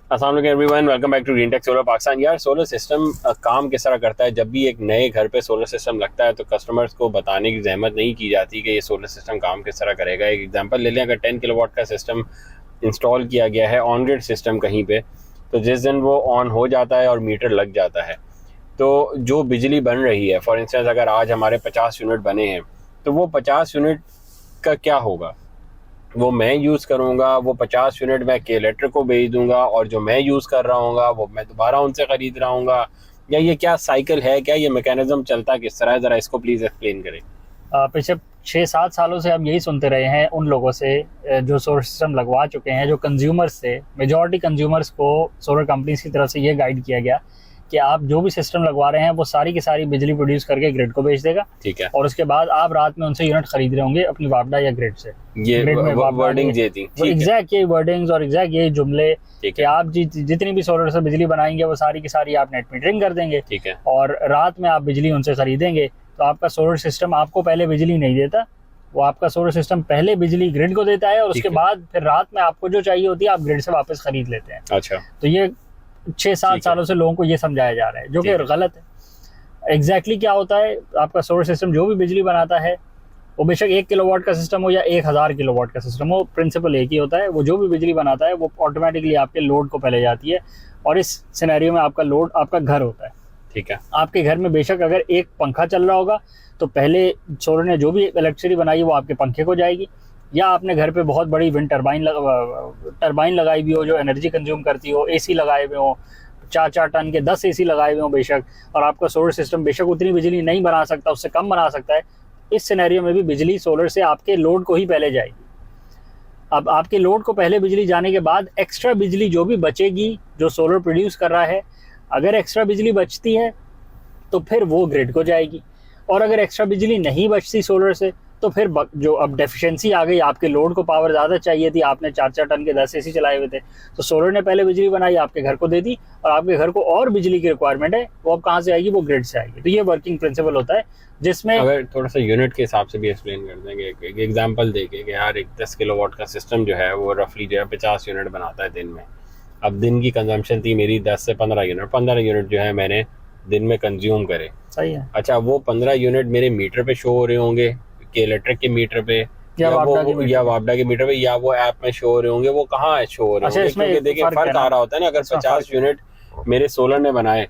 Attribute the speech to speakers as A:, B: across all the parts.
A: अस्सलाम वालेकुम everyone, welcome back to Green Tech Solar Pakistan. यार सोलर सिस्टम काम किस तरह करता है? जब भी एक नए घर पे सोलर सिस्टम लगता है तो कस्टमर्स को बताने की जहमत नहीं की जाती कि ये सोलर सिस्टम काम किस तरह करेगा। एक एग्जांपल ले लें, अगर 10 किलोवाट का सिस्टम इंस्टॉल किया गया है ऑन ग्रिड सिस्टम कहीं पे, तो जिस दिन वो ऑन हो जाता है और मीटर लग जाता है तो जो बिजली बन रही है, फॉर इंस्टेंस अगर आज हमारे 50 यूनिट बने हैं तो वो 50 यूनिट का क्या होगा? वो मैं यूज़ करूँगा, वो 50 यूनिट मैं के इलेक्ट्रिक को भेज दूंगा और जो मैं यूज़ कर रहा हूँगा वो मैं दोबारा उनसे ख़रीद रहा हूँगा, या ये क्या साइकिल है, क्या ये मैकेनिज्म चलता किस तरह है? ज़रा इसको प्लीज़ एक्सप्लेन करें।
B: पिछले 6-7 सालों से हम यही सुनते रहे हैं उन लोगों से जो सोलर सिस्टम लगवा चुके हैं, जो कंज्यूमर्स से, मेजॉरिटी कंज्यूमर्स को सोलर कंपनीज की तरफ से ये गाइड किया गया कि आप जो भी सिस्टम लगवा रहे हैं वो सारी की सारी बिजली प्रोड्यूस करके ग्रिड को बेच देगा।
A: ठीक है।
B: और उसके बाद आप रात में उनसे यूनिट खरीद रहे होंगे अपनी वापडा या ग्रिड से।
A: ये वर्डिंग ये थी,
B: एग्जैक्ट ये वर्डिंग्स और एग्जैक्ट ये जुमले कि आप जितनी भी सोलर से बिजली बनाएंगे वो सारी की सारी आप नेट मीटरिंग कर देंगे।
A: ठीक है।
B: और रात में आप बिजली उनसे खरीदेंगे तो आपका सोलर सिस्टम आपको पहले बिजली नहीं देता, वो आपका सोलर सिस्टम पहले बिजली ग्रिड को देता है और उसके बाद फिर रात में आपको जो चाहिए होती है आप ग्रिड से वापस खरीद लेते हैं।
A: अच्छा।
B: तो ये 6-7 सालों से लोगों को ये समझाया जा रहा है, जो कि गलत है। एग्जैक्टली क्या होता है, आपका सोलर सिस्टम जो भी बिजली बनाता है वो बेशक 1 किलोवाट का सिस्टम हो या 1000 किलोवाट का सिस्टम हो, प्रिंसिपल एक ही होता है। वो जो भी बिजली बनाता है वो ऑटोमेटिकली आपके लोड को पहले जाती है और इस सिनेरियो में आपका लोड आपका घर होता है।
A: ठीक है।
B: आपके घर में बेशक अगर एक पंखा चल रहा होगा तो पहले सोलर ने जो भी इलेक्ट्रिसिटी बनाई वो आपके पंखे को जाएगी, या आपने घर पे बहुत बड़ी विंड टरबाइन लगाई भी हो जो एनर्जी कंज्यूम करती हो, एसी लगाए हुए हो, 4-4 टन के 10 एसी लगाए हुए हो बेशक, और आपका सोलर सिस्टम बेशक उतनी बिजली नहीं बना सकता, उससे कम बना सकता है, इस सिनेरियो में भी बिजली सोलर से आपके लोड को ही पहले जाएगी। अब आपके लोड को पहले बिजली जाने के बाद एक्स्ट्रा बिजली जो भी बचेगी जो सोलर प्रोड्यूस कर रहा है, अगर एक्स्ट्रा बिजली बचती है तो फिर वो ग्रिड को जाएगी, और अगर एक्स्ट्रा बिजली नहीं बचती सोलर से तो फिर जो अब डेफिशिएंसी आ गई, आपके लोड को पावर ज़्यादा चाहिए थी, आपने 4-4 टन के 10 एसी चलाए हुए थे, तो सोलर ने पहले बिजली बनाई, आपके घर को दे दी, और आपके घर को और बिजली की रिक्वायरमेंट है, वो अब कहाँ से आएगी? वो ग्रिड से आएगी। तो ये वर्किंग प्रिंसिपल होता है, जिसमें
A: अगर थोड़ा सा यूनिट के हिसाब से भी एक्सप्लेन कर देंगे, एक एग्जांपल देके कि यार एक 10 किलोवाट का सिस्टम जो है वो रफली जो है 50 यूनिट बनाता है दिन में। अब दिन की कंजम्पशन थी मेरी 10 से 15 यूनिट, 15 यूनिट जो है मैंने दिन में कंज्यूम करे।
B: सही है।
A: अच्छा, वो 15 यूनिट मेरे मीटर पे शो हो रहे होंगे के इलेक्ट्रिक के मीटर पे या वापडा के मीटर पे, या वो ऐप में शो हो रहे होंगे, वो कहाँ शो हो रहे होंगे? क्योंकि देखिए फर्क आ रहा होता है ना। अगर 50 यूनिट मेरे सोलर ने बनाए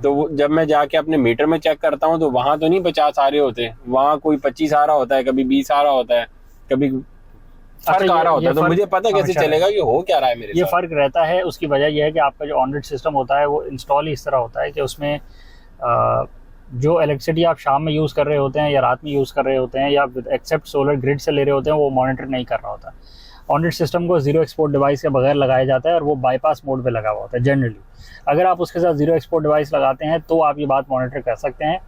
A: तो जब मैं जाके अपने मीटर में चेक करता हूँ तो वहां तो नहीं 50 आ रहे होते, वहां कोई 25 आ रहा होता है, कभी 20 आ रहा होता है, कभी फर्क आ रहा होता है। तो मुझे पता कैसे चलेगा कि हो क्या रहा है मेरे साथ?
B: ये फर्क रहता है। उसकी वजह यह है कि आपका जो ऑन ग्रिड सिस्टम होता है वो इंस्टॉल ही इस तरह होता है कि उसमें जो इलेक्ट्रिसिटी आप शाम में यूज़ कर रहे होते हैं या रात में यूज़ कर रहे होते हैं या एक्सेप्ट सोलर ग्रिड से ले रहे होते हैं, वो मॉनिटर नहीं कर रहा होता। ऑन ग्रिड सिस्टम को जीरो एक्सपोर्ट डिवाइस के बगैर लगाया जाता है और वो बाईपास मोड पे लगा हुआ होता है जनरली। अगर आप उसके साथ जीरो एक्सपोर्ट डिवाइस लगाते हैं तो आप ये बात मॉनिटर कर सकते हैं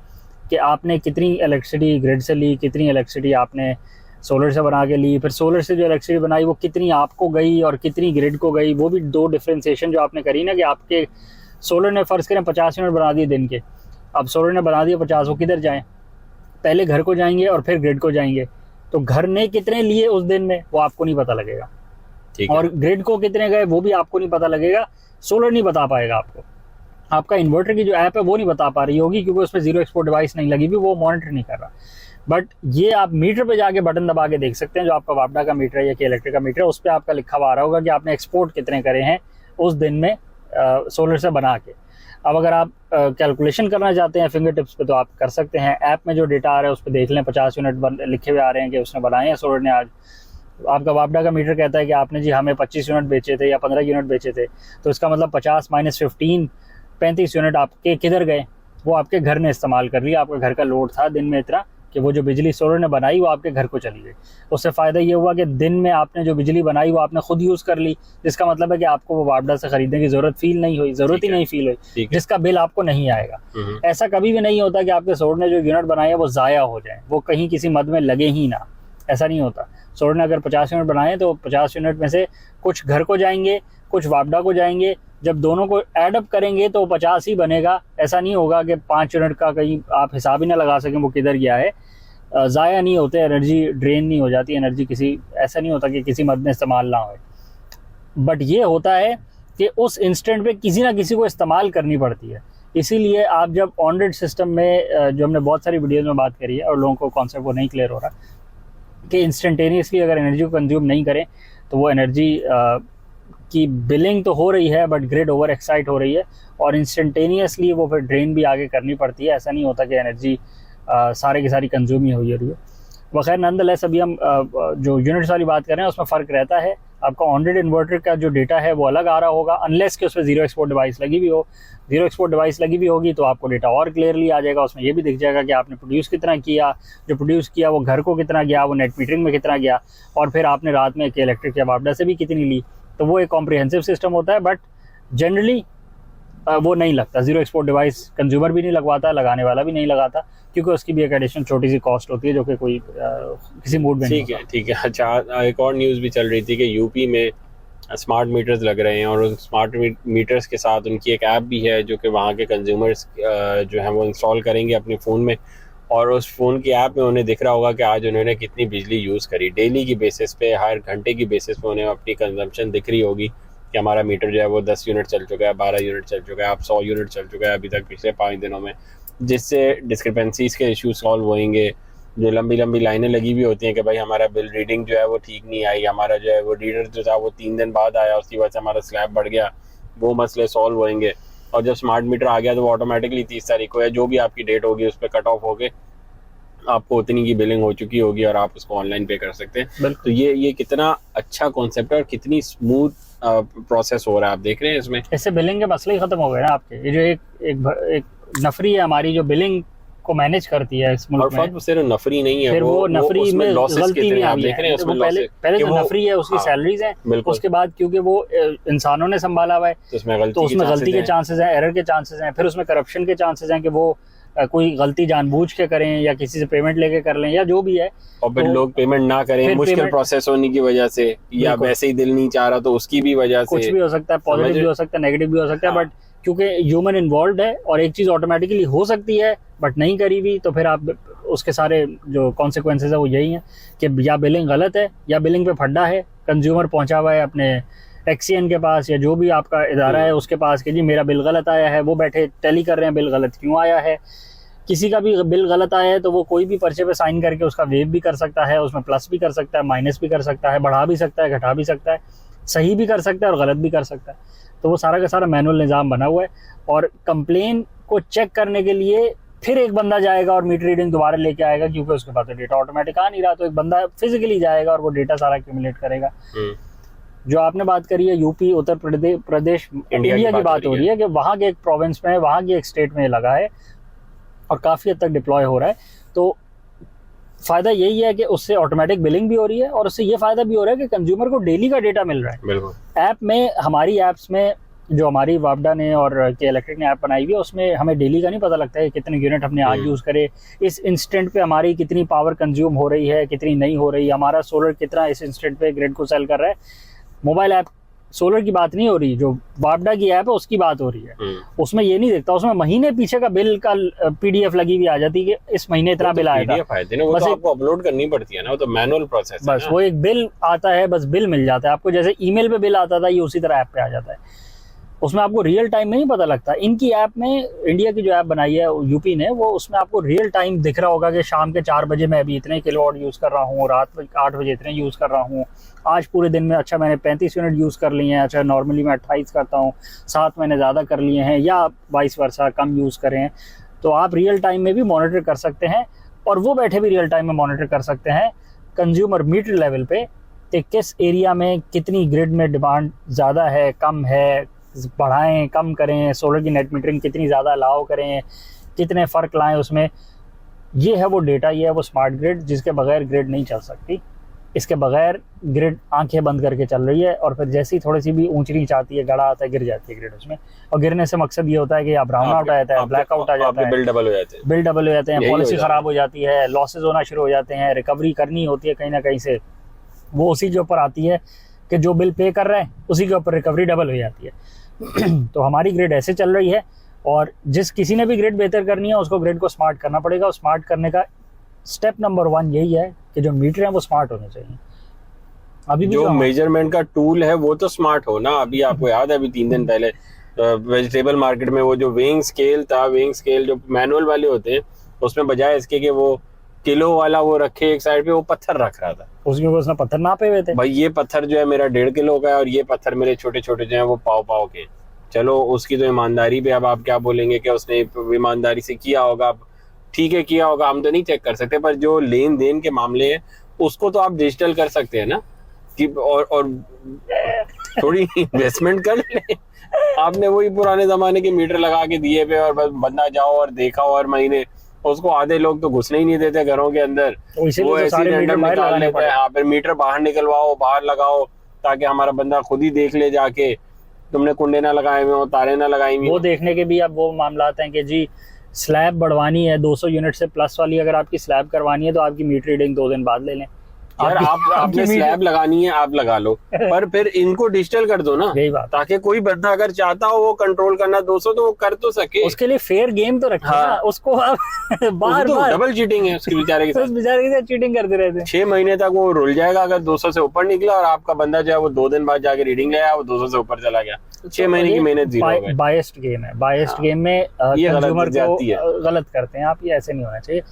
B: कि आपने कितनी इलेक्ट्रिसिटी ग्रिड से ली, कितनी इलेक्ट्रिसिटी आपने सोलर से बना के ली, फिर सोलर से जो इलेक्ट्रिसिटी बनाई वो कितनी आपको गई और कितनी ग्रिड को गई। वो भी दो डिफ्रेंसिएशन जो आपने करी ना, कि आपके सोलर ने फ़र्ज़ करें 50 यूनिट बना दिए दिन के, अब सोलर ने बना दिया 50, वो किधर जाएं? पहले घर को जाएंगे और फिर ग्रिड को जाएंगे। तो घर ने कितने लिए उस दिन में वो आपको नहीं पता लगेगा, और ग्रिड को कितने गए वो भी आपको नहीं पता लगेगा। सोलर नहीं बता पाएगा आपको, आपका इन्वर्टर की जो ऐप है वो नहीं बता पा रही होगी क्योंकि उसमें जीरो एक्सपोर्ट डिवाइस नहीं लगी हुई, वो मॉनिटर नहीं कर रहा। बट ये आप मीटर पे जाके बटन दबा के देख सकते हैं, जो आपका वापडा का मीटर है या कि इलेक्ट्रिक का मीटर है, उस पर आपका लिखा हुआ आ रहा होगा कि आपने एक्सपोर्ट कितने करे हैं उस दिन में सोलर से बना के। अब अगर आप कैलकुलेशन करना चाहते हैं फिंगर टिप्स पे तो आप कर सकते हैं। ऐप में जो डेटा आ रहा है उस पर देख लें, 50 यूनिट लिखे हुए आ रहे हैं कि उसने बनाए हैं सोलर ने आज। आपका वापडा का मीटर कहता है कि आपने जी हमें 25 यूनिट बेचे थे या 15 यूनिट बेचे थे, तो इसका मतलब 50 - 15 35 यूनिट आपके किधर गए? वो आपके घर ने इस्तेमाल कर लिया। आपका घर का लोड था दिन में इतना कि वो जो बिजली सोलर ने बनाई वो आपके घर को चली गई। उससे फ़ायदा ये हुआ कि दिन में आपने जो बिजली बनाई वो आपने खुद यूज़ कर ली, जिसका मतलब है कि आपको वो वापडा से खरीदने की ज़रूरत फील नहीं हुई, ज़रूरत ही नहीं फील हुई, जिसका बिल आपको नहीं आएगा। ऐसा कभी भी नहीं होता कि आपके सोलर ने जो यूनिट बनाए हैं वो ज़ाया हो जाए, वो कहीं किसी मद में लगे ही ना, ऐसा नहीं होता। सोलर ने अगर 50 यूनिट बनाए तो 50 यूनिट में से कुछ घर को जाएंगे, कुछ वापडा को जाएंगे। जब दोनों को एडअप करेंगे तो 50 ही बनेगा। ऐसा नहीं होगा कि 5 यूनिट का कहीं आप हिसाब ही ना लगा सकें वो किधर गया है। ज़ाया नहीं होते, एनर्जी ड्रेन नहीं हो जाती, एनर्जी किसी ऐसा नहीं होता कि किसी मद में इस्तेमाल ना हो। बट ये होता है कि उस इंस्टेंट पे किसी ना किसी को इस्तेमाल करनी पड़ती है। इसीलिए आप जब ऑन ग्रिड सिस्टम में, जो हमने बहुत सारी वीडियोज़ में बात करी है और लोगों को कॉन्सेप्ट वो नहीं क्लियर हो रहा कि इंस्टेंटेनियसली अगर एनर्जी को कंज्यूम नहीं करें तो वो एनर्जी की बिलिंग तो हो रही है बट ग्रिड ओवर एक्साइट हो रही है, और इंस्टेंटेनियसली वो फिर ड्रेन भी आगे करनी पड़ती है। ऐसा नहीं होता कि एनर्जी सारे की सारी कंज्यूम ही हो रही है। बखैर नंदलेस अभी हम जो यूनिट्स वाली बात कर रहे हैं उसमें फ़र्क रहता है। आपका ऑन ग्रिड इन्वर्टर का जो डेटा है वो अलग आ रहा होगा, अनलेस कि उसमें जीरो एक्सपोर्ट डिवाइस लगी हुई हो। जीरो एक्सपोर्ट डिवाइस लगी हुई होगी तो आपको डेटा और क्लियरली आ जाएगा, उसमें ये भी दिख जाएगा कि आपने प्रोड्यूस कितना किया, जो प्रोड्यूस किया वो घर को कितना गया, वो नेट मीटरिंग में कितना गया, और फिर आपने रात में के इलेक्ट्रिक या वापडा से भी कितनी ली। तो वो एक कॉम्प्रिहेंसिव सिस्टम होता है, बट जनरली वो नहीं लगता। जीरो एक्सपोर्ट डिवाइस कंज्यूमर भी नहीं लगवाता, लगाने वाला भी नहीं लगाता, क्योंकि उसकी भी एक एडिशनल छोटी सी कॉस्ट होती है जो कि कोई किसी मूड में नहीं होता।
A: ठीक है। अच्छा, एक और न्यूज़ भी चल रही थी कि यूपी में स्मार्ट मीटर्स लग रहे हैं, और उस स्मार्ट मीटर्स के साथ उनकी एक ऐप भी है जो कि वहाँ के कंज्यूमर्स जो हैं वो इंस्टॉल करेंगे अपने फ़ोन में, और उस फ़ोन की ऐप में उन्हें दिख रहा होगा कि आज उन्होंने कितनी बिजली यूज़ करी। डेली की बेसिस पे, हर घंटे की बेसिस पे उन्हें अपनी कंजम्पशन दिख रही होगी कि हमारा मीटर जो है वो 10 यूनिट चल चुका है, 12 यूनिट चल चुका है, अब 100 यूनिट चल चुका है अभी तक पिछले 5 दिनों में, जिससे डिस्क्रिपेंसीज़ के इशू सॉल्व होंगे। जो लंबी लंबी लाइनें लगी हुई होती हैं कि भाई हमारा बिल रीडिंग जो है वो ठीक नहीं आई, हमारा जो है वो रीडर जो था वो 3 दिन बाद आया, उसकी वजह से हमारा स्लैब बढ़ गया, वो मसले सॉल्व होंगे। और जब स्मार्ट मीटर आ गया तो वो ऑटोमेटिकली 30 तारीख को, या जो भी आपकी डेट होगी उस पर कट ऑफ होके आपको उतनी की बिलिंग हो चुकी होगी और आप उसको ऑनलाइन पे कर सकते हैं। तो ये कितना अच्छा कॉन्सेप्ट है और कितनी स्मूथ प्रोसेस हो रहा है, आप देख रहे हैं इसमें।
B: इससे बिलिंग के मसले ही खत्म हो गए ना आपके। ये जो एक नफरी है हमारी जो बिलिंग को मैनेज करती है इस मुल्क में,
A: और सिर्फ नफरी नहीं है,
B: फिर वो नफरी में गलती भी आ
A: देख रहे हैं उसमें।
B: पहले जो नफरी है उसकी सैलरीज हैं, उसके बाद क्योंकि वो इंसानों ने संभाला हुआ है तो उसमें गलती के चांसेस हैं, एरर के चांसेस हैं, फिर उसमें करप्शन के चांसेस हैं कि वो कोई गलती जानबूझ के करें या किसी से पेमेंट लेके कर लें या जो भी है,
A: और फिर लोग पेमेंट ना करें मुश्किल प्रोसेस होने की वजह से, या वैसे ही दिल नहीं चाह रहा तो उसकी भी वजह से।
B: कुछ भी हो सकता है, पॉजिटिव भी हो सकता है, नेगेटिव भी हो सकता है, बट क्योंकि ह्यूमन इन्वॉल्व है और एक चीज ऑटोमेटिकली हो सकती है बट नहीं करी भी, तो फिर आप उसके सारे जो कॉन्सिक्वेंसेज है वो यही है कि या बिलिंग गलत है या बिलिंग पे फड्डा है, कंज्यूमर पहुंचा हुआ है अपने एक्सीएन के पास या जो भी आपका इदारा है उसके पास कि जी मेरा बिल गलत आया है, वो बैठे टैली कर रहे हैं बिल गलत क्यों आया है। किसी का भी बिल गलत आया है तो वो कोई भी पर्चे पे साइन करके उसका वेव भी कर सकता है, उसमें प्लस भी कर सकता है, माइनस भी कर सकता है, बढ़ा भी सकता है, घटा भी सकता है, सही भी कर सकता है और गलत भी कर सकता है। तो वो सारा का सारा मैनुअल निज़ाम बना हुआ है, और कंप्लेन को चेक करने के लिए फिर एक बंदा जाएगा और मीटर रीडिंग दोबारा लेके आएगा, क्योंकि उसके पास तो डेटा ऑटोमेटिक आ नहीं रहा, तो एक बंदा फिजिकली जाएगा और वो डेटा सारा एक्यूमुलेट करेगा। जो आपने बात करी है यूपी, उत्तर प्रदेश, इंडिया की बात हो रही है कि वहाँ के एक प्रोविंस में, वहाँ की एक स्टेट में लगा है और काफ़ी हद तक डिप्लॉय हो रहा है। तो फ़ायदा यही है कि उससे ऑटोमेटिक बिलिंग भी हो रही है और उससे ये फ़ायदा भी हो रहा है कि कंज्यूमर को डेली का डेटा मिल रहा है।
A: बिल्कुल।
B: ऐप में, हमारी ऐप्स में जो हमारी वापडा ने और के इलेक्ट्रिक ने ऐप बनाई हुई है उसमें हमें डेली का नहीं पता लगता है कितने यूनिट हमने आज यूज़ करे, इस इंस्टेंट पे हमारी कितनी पावर कंज्यूम हो रही है, कितनी नहीं हो रही, हमारा सोलर कितना इस इंस्टेंट पे ग्रिड को सेल कर रहा है। मोबाइल ऐप सोलर की बात नहीं हो रही, जो वापडा की ऐप है उसकी बात हो रही है। उसमें ये नहीं दिखता, उसमें महीने पीछे का बिल का पीडीएफ लगी हुई आ जाती है कि इस महीने इतना बिल आएगा।
A: वो तो आपको अपलोड करनी पड़ती है ना, वो तो मैनुअल प्रोसेस है।
B: बस वो एक बिल आता है, बस बिल मिल जाता है आपको, जैसे ईमेल पे बिल आता था ये उसी तरह ऐप पे आ जाता है। उसमें आपको रियल टाइम में नहीं पता लगता। इनकी ऐप में, इंडिया की जो ऐप बनाई है यूपी ने, वो उसमें आपको रियल टाइम दिख रहा होगा कि शाम के 4 बजे मैं अभी इतने किलोवाट यूज़ कर रहा हूँ, रात 8 बजे इतने यूज़ कर रहा हूँ, आज पूरे दिन में अच्छा मैंने 35 यूनिट यूज़ कर लिए हैं, अच्छा नॉर्मली मैं 28 करता हूँ, 7 मैंने ज़्यादा कर लिए हैं या वाइस वर्सा कम यूज़ करें। तो आप रियल टाइम में भी मॉनिटर कर सकते हैं और वो बैठे भी रियल टाइम में मॉनिटर कर सकते हैं कंज्यूमर मीटर लेवल पे कि किस एरिया में कितनी ग्रिड में डिमांड ज़्यादा है, कम है, बढ़ाएं कम करें, सोलर की नेट मीटरिंग कितनी ज़्यादा अलाउ करें, कितने फ़र्क लाएं उसमें। ये है वो डेटा, ये है वो स्मार्ट ग्रिड जिसके बगैर ग्रिड नहीं चल सकती। इसके बगैर ग्रिड आंखें बंद करके चल रही है और फिर जैसे ही थोड़ी सी भी ऊंच नीच आती है, गड़ा आता है, गिर जाती है ग्रिड उसमें। और गिरने से मकसद ये होता है कि या ब्राउन आउट आ जाता है, ब्लैक आउट आ जाता है, बिल डबल हो जाते हैं, पॉलिसी ख़राब हो जाती है, लॉसेज होना शुरू हो जाते हैं, रिकवरी करनी होती है कहीं ना कहीं से, वो उसी के ऊपर आती है कि जो बिल पे कर रहे हैं उसी के ऊपर रिकवरी डबल हो जाती है। तो हमारी ग्रिड ऐसे चल रही है, और जिस किसी ने भी ग्रिड बेहतर करनी है उसको ग्रिड को स्मार्ट करना पड़ेगा। और स्मार्ट करने का स्टेप नंबर 1 यही है कि जो मीटर हैं वो स्मार्ट होने चाहिए। अभी भी
A: जो मेजरमेंट का टूल है वो तो स्मार्ट हो ना। अभी आपको याद है अभी 3 दिन पहले वेजिटेबल मार्केट में वो जो वेइंग स्केल था, वेइंग स्केल जो मैनुअल वाले होते हैं, उसमें बजाय इसके कि वो किलो वाला वो रखे एक साइड पे, वो पत्थर रख रहा था।
B: उसमें उसने पत्थर नापे हुए थे।
A: भाई ये पत्थर जो है मेरा 1.5 किलो का है और ये पत्थर मेरे छोटे छोटे जो है वो पाव के। चलो उसकी तो ईमानदारी पे अब आप क्या बोलेंगे कि उसने ईमानदारी से किया होगा, ठीक है किया होगा, हम तो नहीं चेक कर सकते, पर जो लेन देन के मामले हैं उसको तो आप डिजिटल कर सकते हैं ना कि और थोड़ी इन्वेस्टमेंट कर ले। आपने वही पुराने जमाने के मीटर लगा के दिए पे और बस बंदा जाओ और देखा और महीने, उसको आधे लोग तो घुसने ही नहीं देते घरों के अंदर,
B: तो
A: वो ऐसे रैंडम निकाल लेते हैं। फिर मीटर बाहर निकलवाओ, बाहर लगाओ, ताकि हमारा बंदा खुद ही देख ले जाके तुमने कुंडे ना लगाए हुए हो, तारे ना लगाई हुई।
B: वो देखने के भी अब वो मामला हैं कि जी स्लैब बढ़वानी है 200 यूनिट से प्लस वाली, अगर आपकी स्लैब करवानी है तो आपकी मीटर रीडिंग 2 दिन बाद ले लें।
A: यार आपने स्लैब लगानी है आप लगा लो, पर फिर इनको डिजिटल कर दो ना,
B: यही बात,
A: ताकि कोई बंदा अगर चाहता हो वो कंट्रोल करना 200 तो वो कर तो सके।
B: उसके लिए फेयर गेम तो रखें ना। उसको आप बार बार
A: डबल चीटिंग है उसके बेचारे के साथ।
B: उस बेचारे के साथ चीटिंग करते रहते
A: 6 महीने तक वो रुल जाएगा अगर 200 से ऊपर निकला, और आपका बंदा जो है वो 2 दिन बाद जाके रीडिंग ले आया, वो 200 से ऊपर चला गया, 6 महीने की मेहनत जीरो हो गई।
B: बायस्ड गेम है, बायस्ड गेम में कंज्यूमर को गलत करते हैं आप, ये ऐसे नहीं होना चाहिए।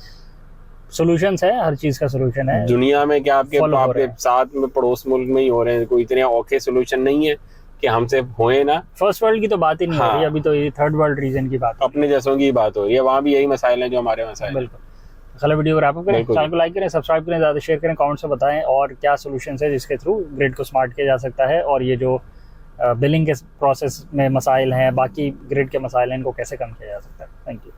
B: सॉल्यूशंस है, हर चीज का सॉल्यूशन है
A: दुनिया में, क्या आपके साथ में पड़ोस मुल्क में ही हो रहे हैं, कोई इतने औखे सॉल्यूशन नहीं है कि हमसे होए ना।
B: फर्स्ट वर्ल्ड की तो बात ही नहीं हो रही, अभी तो ये थर्ड वर्ल्ड रीजन की बात,
A: अपने जैसों की बात हो रही है। वहाँ भी यही मसाइल हैं जो हमारे मसाइल।
B: बिल्कुल। चलो वीडियो को रैप अप करें, चैनल को लाइक करें, सब्सक्राइब करें, ज्यादा शेयर करें, कमेंट से बताएं और क्या सॉल्यूशन है जिसके थ्रू ग्रिड को स्मार्ट किया जा सकता है, और ये जो बिलिंग के प्रोसेस में मसाइल हैं, बाकी ग्रिड के मसाइल हैं, इनको कैसे कम किया जा सकता है। Thank you.